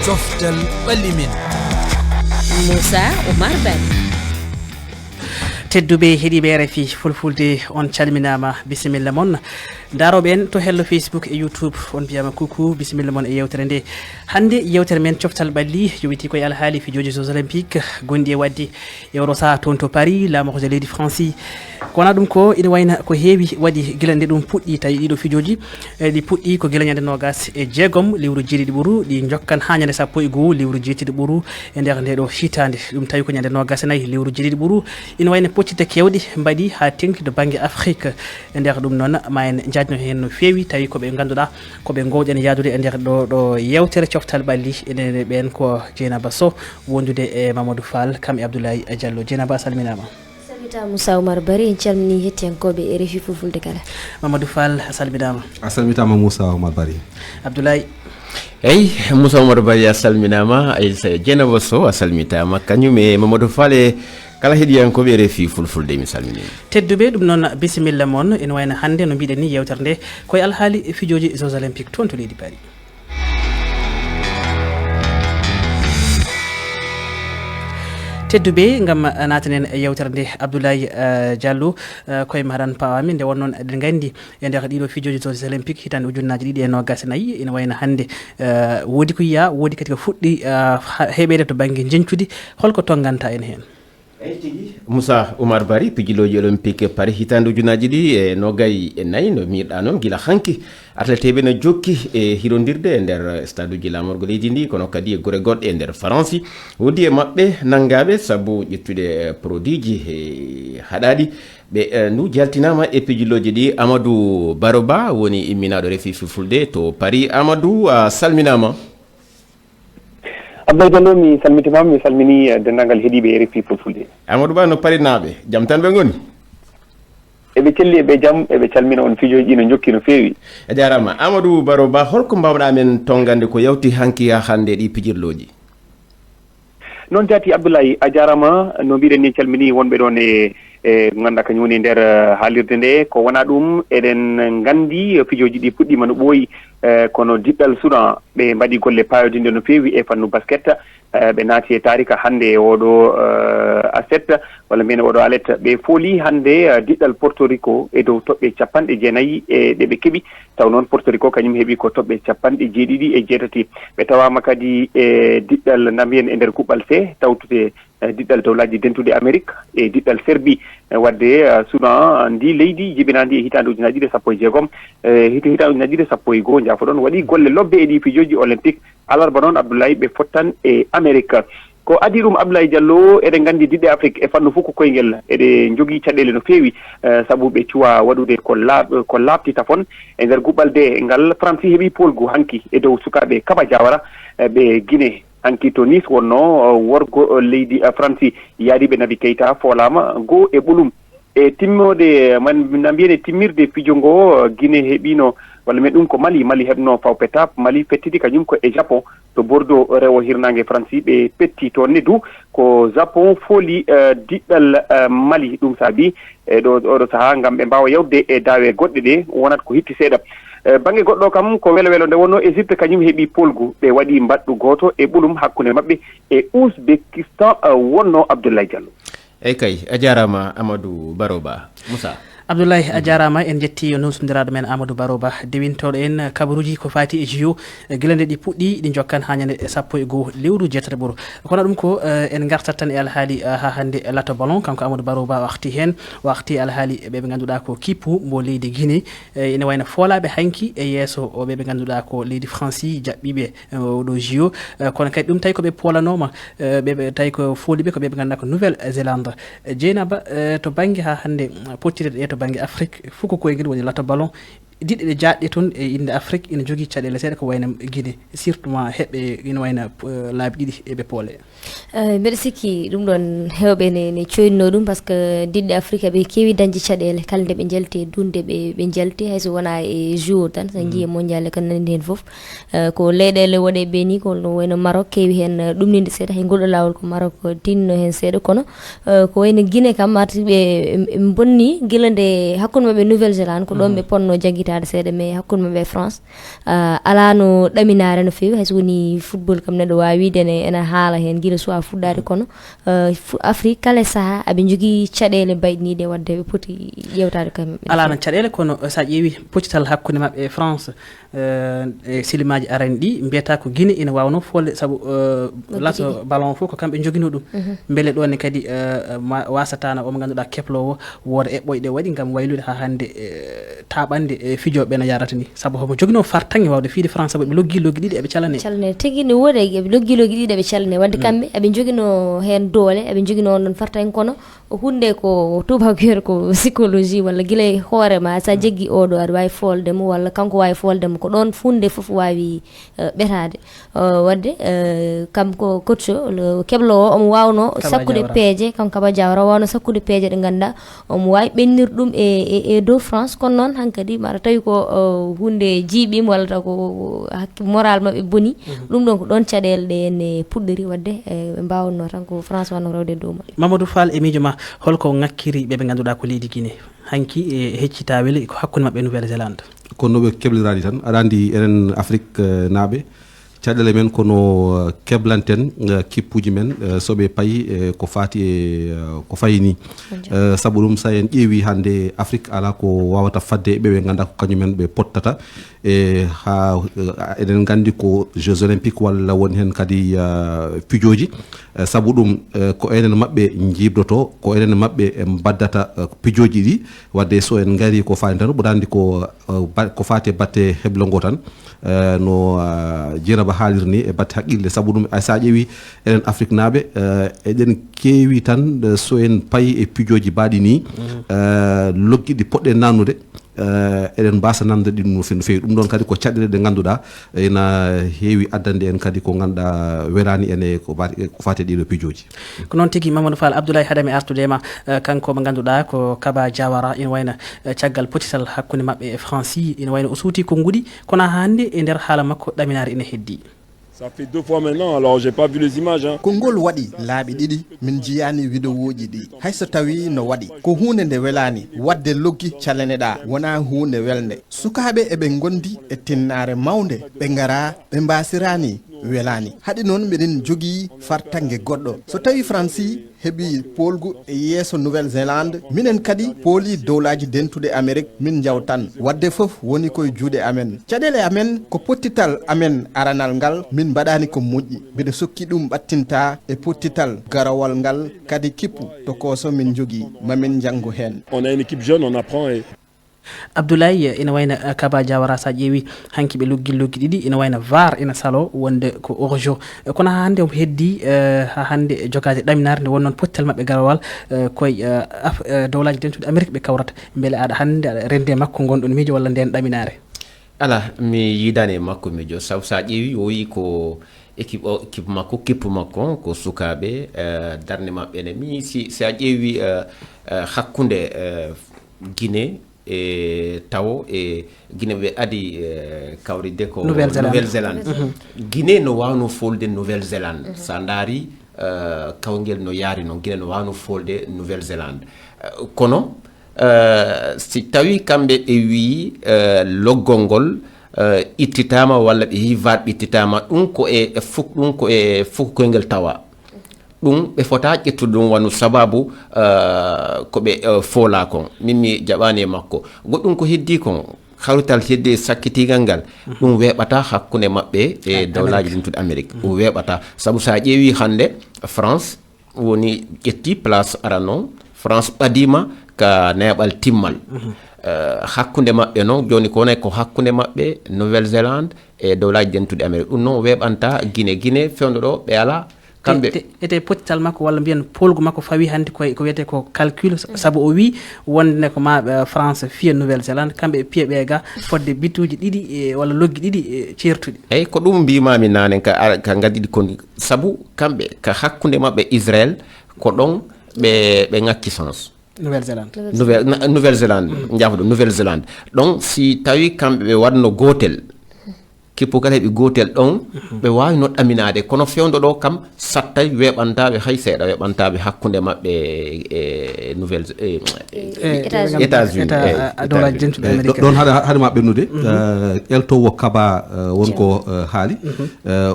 coftal ɓallimin Moussa Oumar Bari. tedduɓe heeɗiɓe RFI fulfulde on calminama bisimilla moon daroɓe en to hello Facebook e YouTube on mbiyama coucou bisimilla moon e yewtere nde hande yewtere men coftal ɓalli yowiti koye alhaali fijoji jeux olympique gondi e wadde Euro sa toon to Paris lamokoje leydi France kowona ɗum ko ina wayna ko heewi waɗi guila nde ɗum puɗɗi tawi ɗiɗo fijoji ɗi puɗɗi ko guila ñande nogas e jeegom lewru jeeɗiɗi ɓuuru ɗi jokkan ha ñande sappo e goho lewru jeettiɗi ɓuuru e nder nde ɗo hitande ɗum tawi ko ñande nogas e nayyi lewru jeeɗiɗi ɓuuru ina wayno poccite kewɗe mbaɗi ha tengti to banggue Afrique e nder ɗum noon ma en jajno hen no fewi tawi koɓe ganduɗa koɓe gowɗen yadude e nder ɗo yewtere coftal ɓalli ene ɓen ko Dieynaba Sow wondude e Mamadou Fall kam e Abdoulaye Diallo. Dieynaba salminama. Moussa Oumar Bari en calmini hettiyankoɓe RFI fulfulde kala. Mamadou Fall a salminama. A salmitama Moussa Oumar Bari. Abdoulaye. Eyyi Moussa Oumar Bari a salminama Dieynaba Sow a salmitama kañum e Mamadou Fall e kala heɗiyankoɓe RFI fulfulde mi salminima tedduɓe ɗum noon bisimilla moon ene wayno hande no mbiɗen ni yewtere nde koye alhaali fijoji jeux olympique toon to leydi Paris. tedduɓe gam natanen yewtere nde Abdoulaye Diallo koye maɗan pawami nde wonnoon eɗen gandi e nder ɗiɗo fijoji jeux olympique hitande ujunnaji ɗiɗi e nogas e nayyi ene wayno hande woodi ko yiya woodi kadi ko fuɗɗi heeɓede to banggue jencudi holko tonganta en hen. eyyi tigui Moussa Oumar Bari pijiloji olympique Paris hitande ujunaji ɗi e nogay e nayyi no mirɗa noon guila hanki atleteɓe no jokki e hirodirde e nder stade uji lamorgo leydi ndi kono kadi e guure goɗɗe e nder France woodi e mabɓe nangaɓe saabu ƴettude produit ji e haɗaɗi ɓe ndu jaltinama e pijiloji ɗi Amadou Baroba woni imminaɗo RFI fulfulde to Paris. Amadou a salminama. Abdoulaye Diallo mi salmitimama mi salmini dendagal heeɗiɓe RFI fulfulde. Amadou Ba no parinaɓe jaam tan ɓe goni eɓe celli eɓe jaam eɓe calmina on fijoji ɗi no jokki no fewi. a jarama Amadou Baroba holko mbawɗa men tongande ko yawti hanki ha hande ɗi pijirloji. Noon jaati Abdoulaye a jarama no mbiɗen ni calmini wonɓe ɗon e ganduɗa kañum woni nder haalirde nde ko wona ɗum eɗen gandi fijoji ɗi puɗɗima no ɓooyi kono diɗɗal Soudan ɓe mbaɗi golle payodinde no fewi e fannu basket ɓe naati e tarika hande oɗo aset walla mbiyene oɗo alet ɓe fooli hande diɗɗal Porto Rico e dow toɓɓe 49 e ɗe ɓe keeɓi taw noon Porto Rico kañum heeɓi ko toɓɓe 778 ɓe tawama kadi e diɗɗal nambiyen e nder kuɓɓal fe tawtude diɗɗal dowlaji dentude Amérique e diɗɗal Serbie wadde Soudan ndi leydi jibinandi e hitande ujunaji ɗiɗi sappo e jeegom hitande ujunaji ɗiɗi sappo e goho jafo ɗon waɗi golle lobbe e ɗi fijoji olympique alarba noon Abdoulaye ɓe fottan e Amérique ko adi ɗum Abdoulaye Diallo eɗen gandi diɗɗe Afrique e fannu fof ko koyngel eɗe jogui caɗele no fewi saabu ɓe cuwa waɗude ko labti tafon e nder guɓɓal de ngal France heeɓi polgu hanki e dow sukaɓe Kaba Diawara ɓe Guinée hanki to Nice wonno worgo leydi France yaadiɓe Naby Keita foolama go e ɓolum e timmode na mbiyene timmirde fijo ngo Guinée heeɓino walla men ɗum ko Mali heɓno fawpetap Mali fettidi kañum ko e Japon to Bordeaux rewo hirnangue France ɓe petti toon ne du ko Japon fooli diɗɗal Mali ɗum saabi ɗo oɗo saaha gam ɓe mbawa yewde e dawe goɗɗe ɗe wonata ko hitti seeɗa banggue goɗɗo kam ko welo welo nde wonno Égypte kañum heeɓi polgu ɓe waɗi mbaɗɗu goto e ɓolum hakkude mabɓe e Ouzbékistan wonno Abdoulaye Diallo. eyyi kay a jarama Amadou Baroba. Moussa Abdoulaye a jarama en jetti nusodiraɗo men Amadou Baroba dewintoɗo en kabaruji ko fati e JO guilande ɗi puɗɗi ɗi jokkan ha ñande sappo e goho lewru jeetati ɓuuro kono ɗum ko en gartat tan e alhaali ha hande lato ballon kanko Amadou Baroba wakti hen wakti alhaali ɓeɓe ganduɗa ko kippu mo leydi Guinée ene wayno foolaɓe hanki e yesso ɓeɓe ganduɗa ko leydi France jaɓɓiɓe oɗo JO kono kadi ɗum tawi koɓe polanoma ɓeɓe tawi ko fooliɓe ko ɓeɓe ganduɗa ko Nouvelle Zélande. Dieynaba to banggue ha hande pottirede e to banggue Afrique fof ko koyngel woni lato ballon diɗɗe ɗe jaɗɗe toon e inde Afrique ina jogui caɗele seeɗa ko wayno Guinée surtout ma heɓɓe ina wayno laabi ɗiɗi eɓe poole. mbeɗa sikki ɗum ɗon hewɓe ne coynno ɗum par ce que diɗɗe Afrique ɓe kewi dañde caɗele kala nde ɓe jalti dunde ɓe jalti hayso wona e jour tan so jii e mondial kan nandi hen foof ko leyɗele waɗe ɓe ni ko wayno Maroc kewi hen ɗumninde seeɗa hay ngolɗo lawol ko Maroc tinno hen seeɗa kono ko wayno Guinée kam arti ɓe bonni guila nde hakkude mabɓe Nouvelle Zélande ko ɗon ɓe ponno jagguita heytade seeɗa mais hakkude maɓɓe e France ala no ɗaminare no fewi hayso woni football kam neɗɗo wawi wiide ene haala hen guila suwa fuɗɗade kono Afrique kala saaha aɓe jogui caɗele bayɗiniɗe wadde ɓe poti ƴewtade kam ala no caɗele kono sa ƴeewi poccital hakkude maɓɓe e France e silimaji arani ɗi mbiyata ko Guinée ina wawno folde saabu lato ballon fof ko kamɓe joguino ɗum beele ɗon kadi wasatano omo ganduɗa keplowo wooda eɓɓoyɗe waɗi gam waylude ha hande taɓande fijoɓe no yarata ni saabu homo joguino fartange wawde fiide France saabu ɓe loggi ɗiɗi eɓe calane tigui ne woodi eɓe loggi ɗiɗi eɓe calane wadde kamɓe eɓe joguino hen doole eɓe joguino on ɗon fartange kono hunde ko tubako wiyata ko psychologie walla guila e hoorema sa jeggi oɗo aɗa wawi foldemo walla kanko wawi foldemo ko ɗon funde foof wawi ɓetade wadde kam ko coach keblowo omo wawno sakkude peeje kanko Kaba Diawara wawno sakkude peeje ɗe ganduɗa omo wawi ɓennir ɗum e dow France kono noon hankkadi maɗa tawi ko hunde jiiɓima walla taw ko moral mabɓe boni ɗum ɗon ko ɗon caɗele ɗe ene puɗɗori wadde ɓe mbawno tan ko France wanno rewde dow mabɓe. Mamadou Fall e miijo ma holko ngakkiri ɓeɓe ganduɗa ko leydi Guinée hanki e heccita wele ko hakkude mabɓe Nouvelle-Zélande kono noɓe keblirani tan aɗa andi enen Afrique naaɓe caɗele men kono keblanten kippuji men soɓe paayi ko fati e ko fayini saabu ɗum sa en ƴeewi hande Afrique ala ko wawata fadde ɓeɓe ganda ko kañumen ɓe pottata e ha eɗen gandi ko Jeux olympiques walla woni hen kadi pijoji saabu ɗum ko enen mabɓe jibdoto ko enen mabɓe baddata pijoji ɗi wadde so en gari ko fani tan ɓuɗa andi ko fati e batte heblongo tan no Dieynaba haalirni e batte haqqille saabu ɗum sa ƴeewi enen Afrique naaɓe eɗen keewi tan so en paayi e pijoji mbaɗi ni logguiɗi poɗɗe nannude eɗen mbasa namde ɗin no fewi ɗum ɗon kadi ko caɗele ɗe ganduɗa ena heewi addande en kadi ko ganduɗa welani ene ko fati ɗiɗo pijoji ko noon tigui Mamadou Fall Abdoulaye haademi artudema kanko mo ganduɗa ko Kaba Diawara ina wayna caggal poccital hakkude mabɓe e France ina wayno o suuti ko guuɗi kono hande e nder haala makko ɗaminare ina heddi. Ça fait 2 fois maintenant, alors j'ai pas vu les images. Kongol wadi laabi ɗiɗi min jiyani vidéoji ɗi hayso tawi no waɗi ko hunde nde welani wadde loggi caleneɗa wona hunde welde sukaɓe eɓe gondi e tinnare mawde ɓe gara ɓe mbasirani welani haɗi noon miɗen jogui fartangue goɗɗo so tawi France heeɓi polgu e yeeso Nouvelle-Zélande minen kadi pooli dowlaji dentude Amérique min jawtan wadde foof woni koye juuɗe amen caɗele amen ko pottital amen aranal ngal min mbaɗani ko moƴƴi mbiɗa sokki ɗum ɓattinta e pottital garawal ngal kadi kippu to koso min jogui mamin janggo hen. On a une équipe jeune, on apprend et Abdoulaye ina wayna Kaba Diawara sa ƴeewi hanki ɓe loggi ɗiɗi ina wayna VAR ina salo wonde ko hors-jeu kono ha hande omo heddi ha hande jogade ɗaminare nde wonnoon pottal mabɓe garawal koye dowlaji dentude Amérique ɓe kawrata beele aɗa hande aɗa rende makko gonɗon miijo walla nden ɗaminare. ala mi yidani makko miijo sabu sa ƴeewi o wi ko équipe makko kippu makko ko sukaɓe darde mabɓe ne mi si a ƴeewi hakkude Guinée e taw e Guinée ɓe adi kawride ko Nouvelle-Zélande Guinée no wawno folde Nouvelle-Zélande sa daari kawgel no yaari noon Guinée no wawno folde Nouvelle-Zélande kono si tawi kamɓe ɓe wi loggol ngol ittitama walla ɓe yi VAR ittitama ɗum ko e fukkoyngel tawa ɗum ɓe fota ƴettude ɗum wano sababu ko ɓe foola kon min mi jaɓani e makko goɗɗum ko heddi kon hawrital hedde sakkitigal ngal ɗum weɓata hakkude maɓɓe e dawlaji dentude Amérique ɗum weɓata saabu sa ƴeewi hande France woni ƴetti place ara noon France ɓadima ka neɓal timmal hakkude maɓɓe noon joni ko wonay ko hakkude maɓɓe Nouvelle-Zélande e dawlaji dentude Amérique ɗum noon weɓanta Guinée fewndo ɗo ɓe ala kamɓe ete pottital makko walla mbiyen polgu makko fawi hande ko wiyete ko calcul saabu o wi wonde ko ma France fiya Nouvelle-Zélande kamɓe piya ɓe ga fodde bituji ɗiɗi walla loggi ɗiɗi ceertuɗi eyyi ko ɗum mbimami nane ka gaddiɗi kon saabu kamɓe ka hakkude mabɓe Israël ko ɗon ɓe ngakki sens Nouvelle-Zélande jaafoɗo Nouvelle-Zélande donc si tawi kamɓe ɓe wadno gotel kippugal heɓi gotel ɗon ɓe wawi no ɗaminade kono fewdo ɗo kam sattay weɓantaɓe hay seeɗa weɓantaɓe hakkude maɓɓe e nouvelle États-Unis ɗon haade ma ɓennude eltowo kaba wonko haali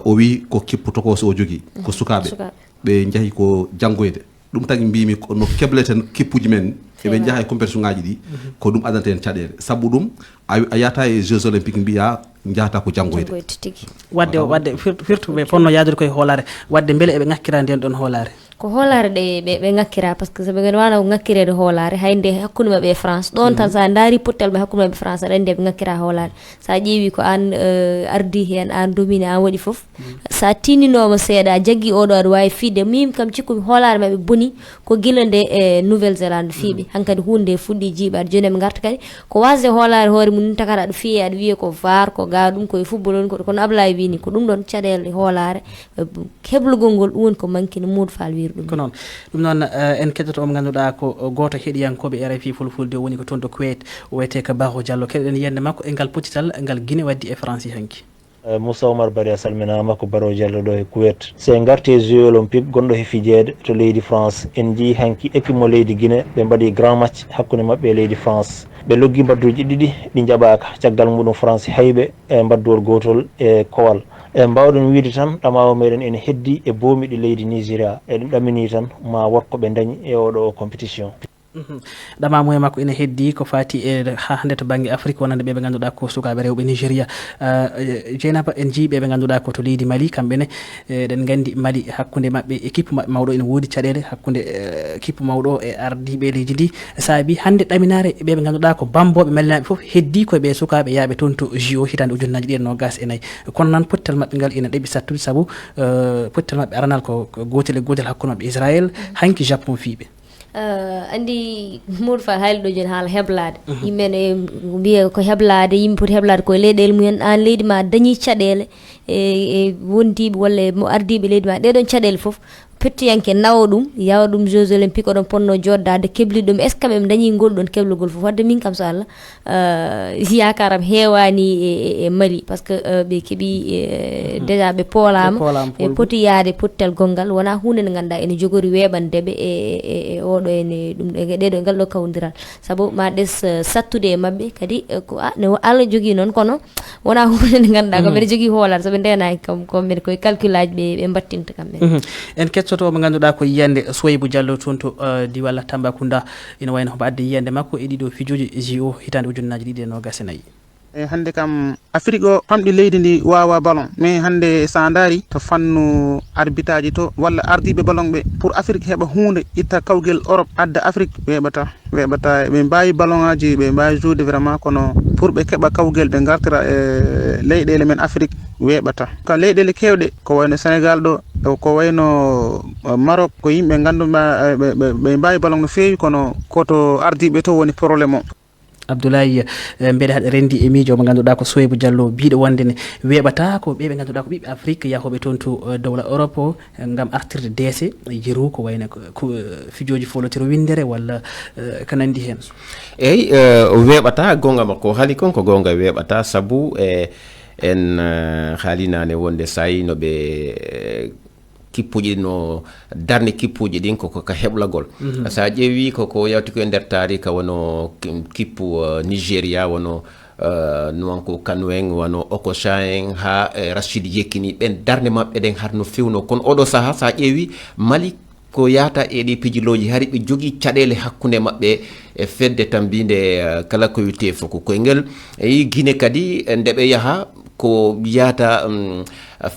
o wi ko kipputo ko so o jogui ko sukaɓe ɓe jaahi ko janggoyde ɗum tagi mbimi no kebleten kippuji men eɓe jaaha e compétition ngaji ɗi ko ɗum adanta en caɗele saabu ɗum a yata e jeux olympique mbiya jahata ko janggoyde wadde firtuɓe fonno yaadude koye hoolare wadde beele eɓe ngakkira nden ɗon hoolare ko hoolare ɓe ngakkira par ce que so ɓe wana ngakkirede hoolare hayde hakkude maɓɓe e France ɗon tan sa daari puttal ɓe hakkude maɓɓe France aɗa andi ɓe ngakkira hoolare sa ƴeewi ko an ardi hen an domine an waɗi foof sa tinninoma seeɗa jaggui oɗo aɗa wawi fiide min kam cikkumi hoolare maɓɓe boni ko guila nde e Nouvelle Zélande fiiɓe hankkadi hunde fuɗɗi jiiɓade joni eɓe garta kadi ko wasde hoolare hoore mum takata aɗa fiye aɗa wiya ko var ko ga ɗum koye football on kono Ablaye wini ko ɗum ɗon caɗele hoolare heblugol ngol ɗum woni ko manki no Modou Fall wiri ɗum ko noon ɗum noon en keddoto mo ganduɗa ko goto heɗiyankoɓe RFI fulfulde woni ko toon to Kuwait o wiyete ko Baro Diallo keɗen yiyande makko e ngal poccital ngal Guinée waddi e France hanki Moussa Oumar Bari a salminama ko Baro Diallo ɗo e Kuwait se garte jeux olympique gonɗo he fijede to leydi France en jii hanki équipe mo leydi Guinée ɓe mbaɗi grand match hakkude mabɓe e leydi France ɓe loggi mbadduji ɗiɗi ɗi jaɓaka caggal muɗum France hayɓe e mbadduwol gotol e kowal e mbawɗon wiide tan ɗamawo meɗen ene heddi e bomiɗi leydi Nigéria e ɗum ɗamini tan ma watko ɓe dañi e oɗo compétition ɗamamu e makko ene heddi ko fati e ha hande to banggue Afrique wonande ɓe ganduɗa ko sukaɓe rewɓe Nigéria Dieynaba en jiiɓe ɓe ganduɗa ko to leydi Mali kamɓene eɗen gandi Mali hakkude mabɓe équipe mabɓe mawɗo ene woodi caɗele hakkude équipe mawɗo e ardiɓe leydi ndi saabi hande ɗaminare ɓe ganduɗa ko bamboɓe mellinaɓe foof heddi koye ɓe sukaɓe yaaɓe toon to JO hitande ujunnaji ɗiɗi e nogas e nayyi kono noon pottal mabɓe ngal ina ɗeɓi sattude saabu pottal mabɓe aranal ko gotel e gotel hakkude mabɓe Israël hanki Japon fiiɓe andi Modou Fall haali ɗo joni haala heblade yimɓe ne mbiya ko heblade yimɓe poti heblade koye leyɗele mumen an leydi ma dañi caɗele e wondiɓe walla mo ardiɓe leydi ma ɗeɗon caɗele foof pettiyanke nawa ɗum yawa ɗum jeux olympique oɗon ponno joddade kebli ɗum est ce que ɓe dañi ngol ɗon keblugol foof wadde min kam so Allah yakaram heewani e Mali par ce que ɓe keeɓi déjà ɓe poolama e poti yaade pottal gongal wona hunde nde ganduɗa ene jogori weɓandeɓe e oɗo ene ɗum ɗeɗo ngal ɗo kawdiral saabu ma ɗes sattude e mabɓe kadi ko no Allah jogui noon kono wona hunde nde ganduɗa ko mbeɗa jogui hoolare soɓe ndenaki kam koɓe koye calcul aji ɓe mbattinta kamɓe en kettoto mo ganduɗa ko yiyande Soybou Diallo toon to diwal Tambacounda ina wayno homo adde yiyande makko e ɗiɗo fijuji JO hitande ujunnaji ɗiɗi e nogas e nayyi e hande kam Afrique o famɗi leydi ndi wawa ballon mais hande sa daari to fannu arbitre aji to walla ardiɓe ballon ɓe pour Afrique heɓa hunde itta kawguel Europe adda Afrique weɓata ɓe mbawi ballon aji ɓe mbawi joude vraiment kono pour ɓe keɓa kawguel ɓe gartira e leyɗele men Afrique weɓata ka leyɗele kewɗe ko wayno Sénégal ɗo ko wayno Maroc ko yimɓe ganduɗa ɓe mbawi ballon no fewi kono koto ardiɓe to woni probléme o Abdoulaye mbeɗa haɗa rendi e miijo mo ganduɗa ko Soybou Diallo biɗo wonde ne weɓata ko ɓeɓe ganduɗa ko ɓiɓɓe Afrique yahoɓe toon to dowla Europe o gam artirde deese jeeru ko wayno ko fijoji folotiro windere walla ko nandi hen eyyi weɓata gonga makko haali kon ko gonga weɓata saabu en haalinane wonde sayi noɓe kippuji no darne kippuji ɗin koko ka heɓlagol sa ƴeewi koko yawti ko e nder tarika wono kippu Nigéria wono nuwanko Kanoueng wono Okocha en ha Rachid Yekini ɓen darne mabɓe ɗen har no fewno kono oɗo saaha sa ƴeewi Mali ko yata e ɗi pijiloji hari ɓe jogui caɗele hakkude mabɓe e fedde tambinde kala ko wite foko koyngel e Guinée kadi ndeɓe yaaha ko yata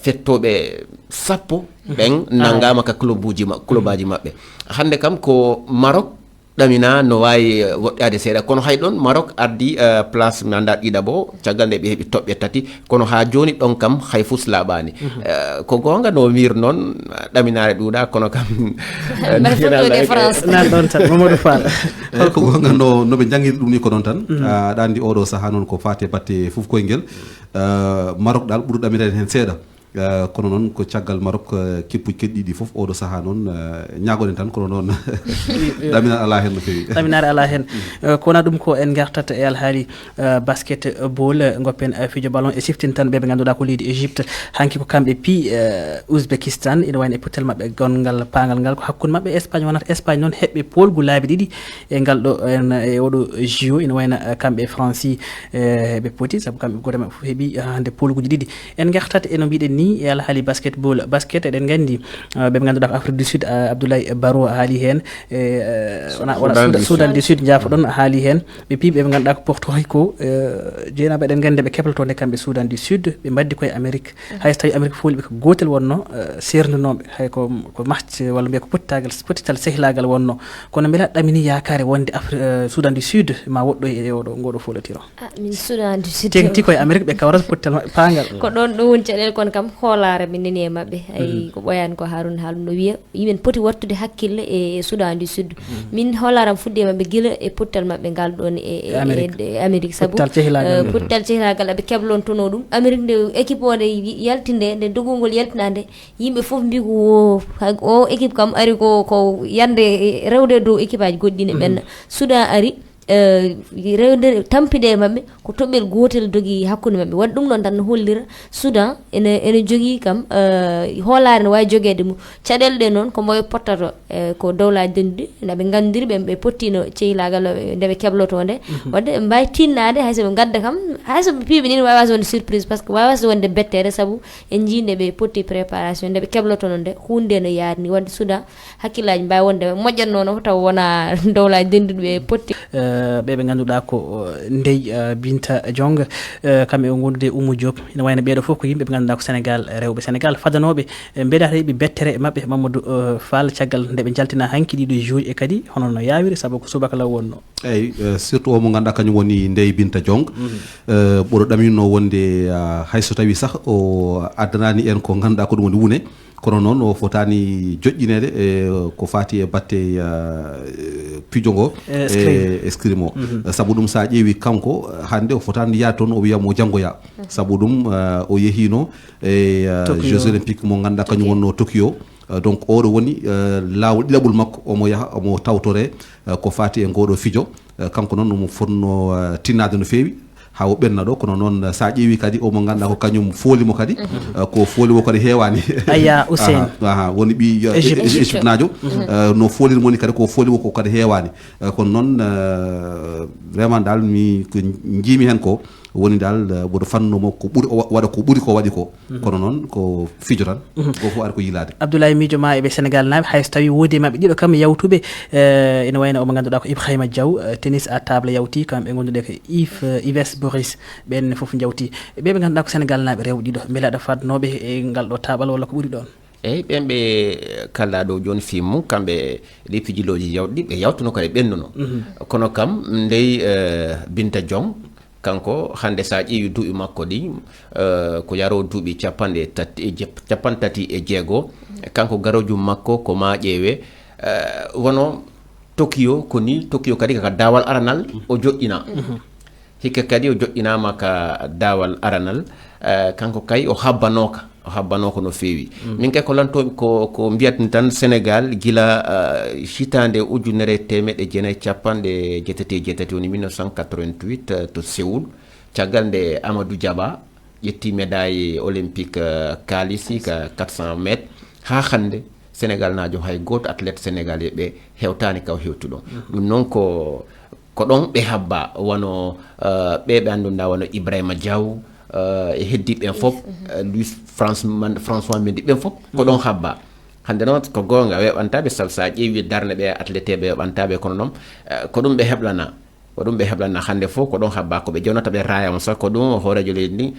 fettoɓe sappo ɓen nangama ka clubaji mabɓe hande kam ko Maroc ɗamina no wawi woɗɗade seeɗa kono hay ɗon Maroc ardi place mi anda ɗiɗaɓo caggal nde ɓe heeɓi toɓɓe tati kono ha joni ɗon kam hay fus laaɓani ko gonga no wir noon ɗaminare ɗuuɗa kono kam nan ɗon tan Mamadou Fall ko gonga noɓe jangguiri ɗum ni ko ɗon tan aɗa andi oɗo saaha noon ko fate batte fof koyngel Maroc dal ɓuuri ɗaminade hen seeɗa kono noon ko caggal Maroc keppuji keddi ɗi fof oɗo saaha noon ñagoɗen tan kono noon ɗaminare ala hen no fewi ɗaminare ala hen kowona ɗum ko en gartat e alhaali basket ball goppen fijo ballon e siftin tan ɓeɓe ganduɗa ko leydi Égypte hanki ko kamɓe pi Ouzbékistan ina wayno e puttel mabɓe gongal pangal ngal ko hakkude mabɓe Espagne wonata Espagne noon heɓɓe polgu laabi ɗiɗi e ngal ɗo e oɗo JO ina wayno kamɓe Franci ɓe poti saabu kamɓe goto mabɓe fof heeɓi hande polguji ɗiɗi en gartat eno mbiɗen ni e alhaali basketball basket eɗen gandi ɓe ganduɗa ko Afrique du Sud Abdoulaye Baro haali hen wona Soudan du Sud jafoɗon haali hen ɓe piɓe ɓe ganduɗa ko Porto Rico jeenaɓe eɗen gandi ɓe keblotode kamɓe Soudan du Sud ɓe mbaddi koye Amérique hayso tawi Amérique fof ɓe ko gotel wonno serdunoɓe hay ko match walla mbiya ko pottital sehlagal wonno kono beela ɗamini yakare wonde Soudan du Sud ma woɗɗoy e oɗo ngoɗo folotiro min Soudan du Sud tengti koye Amérique ɓe kawrata pottital mabɓe pangal ko ɗon ɗo woni caɗele kono kam hoolare min nani e mabɓe ay ko ɓoyani ko Harouna haalu no wiya yimen poti wattude hakkille e Soudan du Sud min hoolaram fudde mabɓe guila e pottal mabɓe ngal ɗon e Amérique saabu pottal cehlagal aɓe keblontono ɗum Amérique nde équipe o nde yaltinde nde dogolngol yaltinade yimɓe foof mbi ko o équipe kam ari ko yande rewde dow équipe aji goɗɗine ɓenna Soudan ari rewde tampide mabɓe ko toɓɓel gotel dogui hakkude mabɓe waɗi ɗum ɗon tan no hollira Soudan ene jogui kam hoolare ne wawi jogede mum caɗele ɗe noon ko mboyo pottato ko dowlaji denduɗi naɓe gandiri ɓe pottino cehilagal ndeɓe kebloto nde wadde ɓe mbawi tinnade hayso ɓe gadda kam hayso piɓe ni wawata wonde surprise par ce que wawata wonde bettere saabu en jinde ɓe potti préparation ndeɓe keblotono nde hunde no yarini wadde Soudan hakkillaji mbawi wonde moƴƴatnono fof taw wona dowlaji denduɗi ɓe potti ɓeɓe ganduɗa ko Ndeye Binta Diong kamɓe o gondude Oumou Diop ina wayno ɓeɗo foof ko yimɓe ɓe ganduɗa ko Sénégal rewɓe Sénégal fadanoɓe mbeɗata yiɓe bettere mabɓe Mamadou Fall caggal nde ɓe jaltina hanki ɗiɗo juuji e kadi hono no yawiri saabu ko subaka law wonno eyyi surtout o mo ganduɗa kañum woni Ndeye Binta Diong ɓuuro ɗaminno wonde hayso tawi sah o addanani en ko ganduɗa ko ɗum woni wuune kono noon o fotani joƴƴinede ko fati e batte pijo ngo e escrime o saabu ɗum sa ƴeewi kanko hande o fotani yaade toon o wiyamo janggoya saabu ɗum o yehino e Jeux olympiques mo ganduɗa kañum wonno Tokyo donc oɗo woni lawol ɗiɗaɓol makko omo yaaha omo tawtore ko fati e ngoɗo fijo kanko noon omo fonno tinnade no fewi ha o ɓenna ɗo kono noon sa ƴeewi kadi omo ganduɗa ko kañum foolimo kadi ko foolimo kadi heewani Aya Hussein woni ɓi Égypte najo no foolirmo woni kadi ko foolimo ko kadi heewani kono noon vraiment dal mi ko jiimi hen ko woni dal boɗo fannumo ko ɓuuri waɗa ko ɓuuri ko waɗi ko kono noon ko fijo tan ko fof ari ko yilade Abdoulaye Midio ma eɓe Sénégal naaɓe hayso tawi woodi mabɓe ɗiɗo kam yawtuɓe ene wayno omo ganduɗa ko Ibrahima Diaw tennis à table yawti kamɓe gonduɗe ko Yves Boris ɓenne foof jawti ɓeɓe ganduɗa ko Sénégal naaɓe rewɓe ɗiɗo beele aɗa fadnoɓe e ngal ɗo table walla ko ɓuuri ɗon eyyi ɓen ɓe kalɗa ɗo joni fimmu kamɓe ɗi pijiloji yawɗi ɓe yawtuno kadi ɓennuno kono kam Ndeye Binta Diong kanko hande sa ƴeewi duuɓi makko ɗi ko yaro duuɓi capantati e jeego kanko garojum makko ko ma ƴeewe wono Tokyo ko ni Tokyo kadi kaka dawal aranal o joƴƴina hikka kadi o joƴƴinama ka dawal aranal kanko kay o habbanoko no feewi min kay ko lantoɓe ko mbiyatni tan Sénégal gila hitande ujunere temeɗe jeenayyi capanɗe jeetati woni 1988 to Séoul caggal nde Amadou Diaba ƴetti médaille olympique kalisi ka 400 métres ha hande Sénégal najo hay goto athlète sénégalais ɓe hewtani kaw hewtuɗon ɗum noon ko ɗon ɓe habba wono ɓeɓe annduɗa wono Ibrahima Diaw e heddiɓe fof Louis François Mendy ɓen fof ko ɗon habba hande noon ko gonga weɓantaɓe saabu sa ƴeewi darne ɓe athlète ɓe weɓantaɓe kono noon ko ɗum ɓe heblana hande fof ko ɗon habba ko ɓe jonata ɓe rayamo sa ko ɗum hoorejo leydi ndi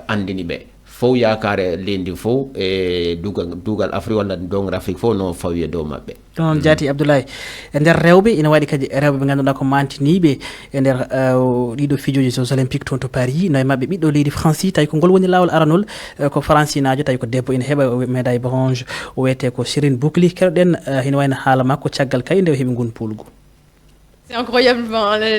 andini ɓe fof yakare leydi fof e dugal Afrique walla dongre Afrique fof no fawi e dow mabɓe ɗon jaati Abdoulaye e nder rewɓe ina waɗi kadi rewɓe ɓe ganduɗa ko mantiniɓe e nder ɗiɗo fijoji Jeux olympiques toon to Paris no e mabɓe ɓiɗɗo leydi France tawi ko ngol woni lawol aranol ko francinajo tawi ko debbo ina heeɓa médaille bronze o wiyete ko Sirine Boukly keɗoɗen hina wayno haala makko caggal kay nde o heeɓi ngun pulgu C'est incroyable.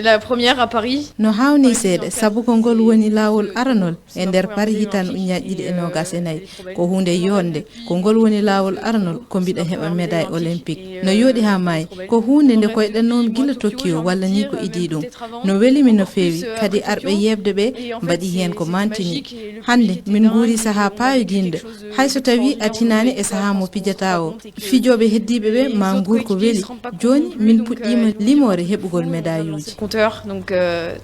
La première à Paris. No hawni seeɗa sabu ko ngol woni laawol aranol e nder Paris hitan uñaji ɗiɗi e nogas e nayyi ko hunde yonde ko ngol woni laawol aranol ko mbiɗa heɓa médaille olympique no yooɗi ha maayi ko hunde nde koyɗen noon gila Tokyo walla ni ko idi ɗum no welimi no feewi kadi arɓe yebde ɓe mbaɗi hen ko mantini hande min guuri saha payodinde hayso tawi a tinani e saha mo pijata o fijoɓe heddiɓe ɓe ma guur ko weeli joni min puɗɗima limore heɓugol médaille uji donc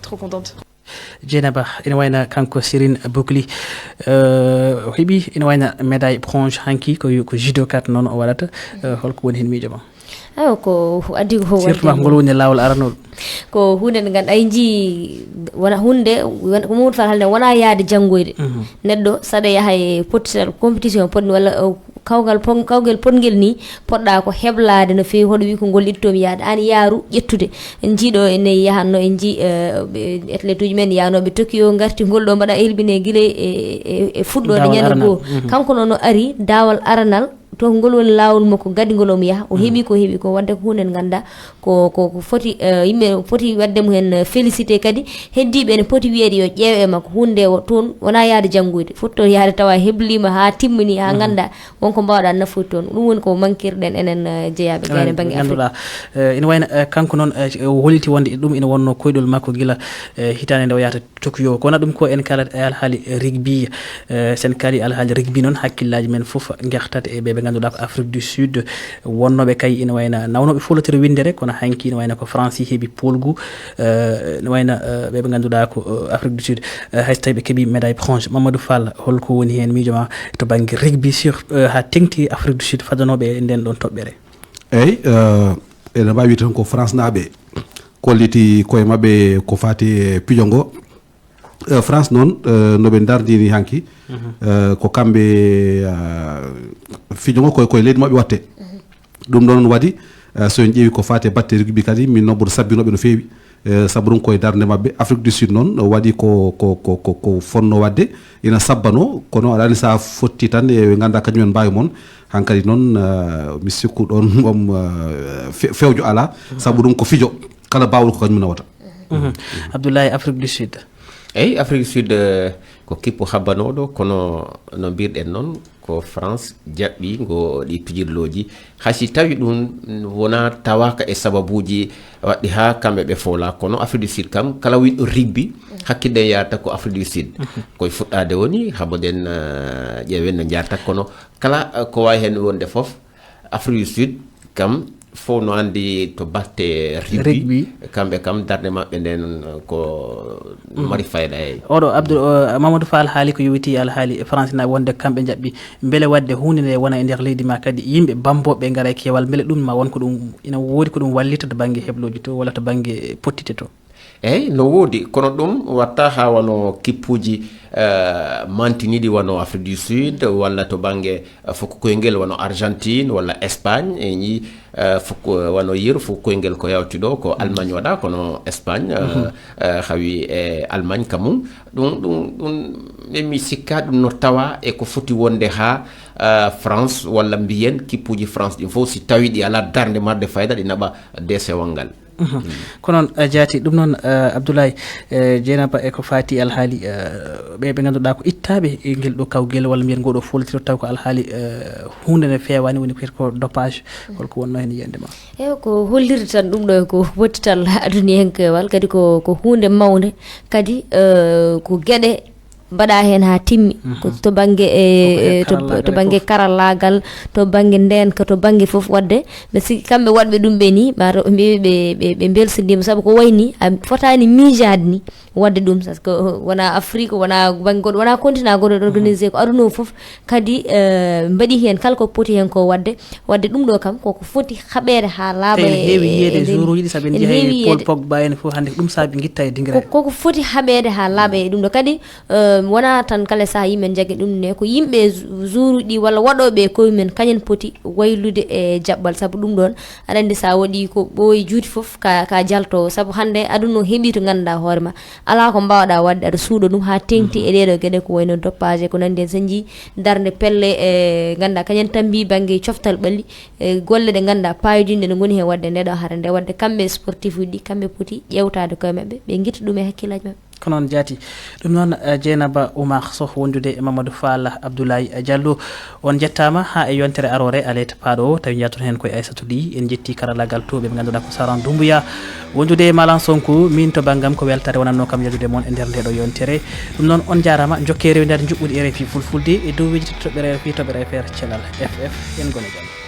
trop contente. Dieynaba ina wayna kanko Sirine Boukly heeɓi ina wayna médaille bronze hanki ko judo 4 noon o waɗata holko woni hen miijo ma ayo ko addi ko surtout ngol woni lawol aranol ko hunde nde ganduɗa ji wona hunde ko Mamadou Fall halde wona yaade janggoyde neɗɗo saɗa yaha e pottital compétition podni walla kawgal podgel ni poɗɗa ko heblade no fewi hoɗo wi ko ngol ittomi yaade an yaaru ƴettude en jiiɗo ene yahanno en ji athlète uji men yanoɓe Tokyo garti ngol ɗo mbaɗa helbine guila e fuɗɗode ñande goo kanko noon o ari dawal aranal to ngol woni lawol makko gadi ngol omo yaha o heeɓi ko wadde ko hunde ganda ko foti yimɓe foti wadde mo hen félicité kadi heddiɓe ne poti wiyeede yo ƴeewe makko hunde toon wona yaade janggoyde fotto yaade tawa heblima ha timmini ha ganda wonko mbawɗa nafoyde toon ɗum woni ko manquirɗen enen jeeyaɓe gayne banggue ganduɗa ina wayna kanko noon holiti wonde ɗum ina wonno koyɗol makko guila hitande nde o yahata Tokyo ko wona ɗum ko en kala alhaali rugby sen kaali alhaali rugby noon hakkillaji men foof gertat e ɓe ganduɗa ko Afrique du Sud wonnoɓe kay ina wayna nawnoɓe folotiri windere kono hanki ina wayna ko France heeɓi polgu ina wayna ɓe ganduɗa ko Afrique du Sud hayso tawi ɓe keeɓi médaille bronze. Mamadou Fall holko woni hen miijo ma to banggue rugby sur ha tengti Afrique du Sud fadanoɓe e nden ɗon toɓɓere eyyi ene mbawi tan ko France naaɓe kolliti koye mabɓe ko fati e piijo ngo France noon noɓe dardini hanki ko kamɓe fijo ngo koye leydi mabɓe watte ɗum ɗon waɗi so en ƴeewi ko fati e batte rugby kadi min noon mboɗo sabbinoɓe no feewi sabu ɗum koye darde mabɓe Afrique du Sud noon waɗi ko fonno wadde ina sabbano kono aɗa andi sa fotti tan e ganda kañumen mbawi moon hankkadi noon mi sikku ɗon mom fewjo ala sabu ɗum ko fijo kala bawɗo ko kañum nawata Abdoulaye Afrique du Sud eyyi Afrique du Sud ko kippo habbanoɗo kono no mbirɗen noon ko France jaɓɓi ngo ɗi pijirloji hasi tawi ɗum wona tawaka e sababuji waɗɗi ha kamɓe ɓe foola kono Afrique du Sud kam kala winɗo rugby hakkille yarata ko Afrique du Sud koye fuɗɗade woni haboɗen ƴeewen no jarta kono kala ko wawi hen wonde foof Afrique du Sud kam fof no andi to batte rugby kamɓe kam darde mabɓe nden ko mari fayda eyyi oɗo Mamadou Fall haali ko yowiti alhaali France naɓe wonde kamɓe jaɓɓi beele wadde hunde nde wona e nder leydi ma kadi yimɓe bamboɓe gara e kewal beele ɗum ma wonko ɗum ina woodi ko ɗum wallita to banggue hebloji to walla to banggue pottite to eyyi no woodi kono ɗum watta ha wano kippuji mantiniɗi wano Afrique du Sud walla to banggue foko koyngel wano Argentine walla Espagne e ñi foko wano yiru foko koyngel ko yawti ɗo ko Allemagne waɗa kono Espagne hawi e Allemagne kamum ɗum mi sikka ɗum no tawa e ko foti wonde ha France walla mbiyen kippuji France ɗin fof si tawi ɗi ala darde marde fayda ɗi naɓa desewal ngal ko noon jaati ɗum noon Abdoulaye Dieynaba e ko fati alhaali ɓe ganduɗa ko ittaɓe e guel ɗo kawguel walla mbiyen ngoɗo foltiro taw ko alhaali hunde nde fewani woni ko dopage holko wonno hen yiyande ma eyi ko hollirde tan ɗum ɗo ko wottital aduniyankewal kadi ko hunde mawde kadi ko gueɗe mbaɗa hen ha timmi to banggue to banggue karallagal to banggue ndenka to banggue foof wadde ɓe siki kamɓe waɗɓe ɗum ɓe ni mataw ɓe mbiwi ɓe belsodima saabu ko wayni a fotani miijade ni wadde ɗum par ce que wona Afrique wona banggue goɗo wona continent goɗo organisé ko aduna o foof kadi mbaɗi hen kala ko poti hen ko wadde ɗum ɗo kam koko foti haɓede ha laaɓa heewi yiyede jour uji ɗi saaɓe jeeha Paul Pogba en fof hande ɗum saabi guitta e dinguiraɓe koko foti haɓede ha laaɓa e ɗum ɗo kadi wona tan kala saha yimen jagge ɗum ne ko yimɓe zuruɗi walla waɗoɓe koye men kañen poti waylude e jaɓɓal saabu ɗum ɗon aɗa andi sa waɗi ko ɓooyi juuti foof ka jaltowo saabu hande aduna heeɓi to ganduɗa hoorema ala ko mbawɗa wadde aɗa suuɗa ɗum ha tengti e ɗeɗo gueɗe ko wayno doppage ko nandi hen sen jii darde pelle e ganduɗa kañen tambi banggue coftal ɓalli golle ɗe ganduɗa payodinde ne goni hen wadde ndeɗo hara nde wadde kamɓe sportif uji ɗi kamɓe poti ƴewtade koye mabɓe ɓe guitta ɗum e hakkillaji mabɓe ko noon jaati ɗum noon Dieynaba Oumar Sow wondude e Mamadou Fall Abdoulaye Diallo on jettama ha e yontere arore aleta paaɗo o tawi jatoto hen koye Aissatou Ly en jetti karallagal to ɓe ganduɗa ko Saran Doumbouya wondude e Malan Sonko min to banggam ko weltare wonanno kam yadude moon e nder ndeɗo yontere ɗum noon on jarama jokke rewdade juɓɓudi RFI fulfulde e dow weji toɓɓere RFI toɓɓere FR Thielal FF en gone jam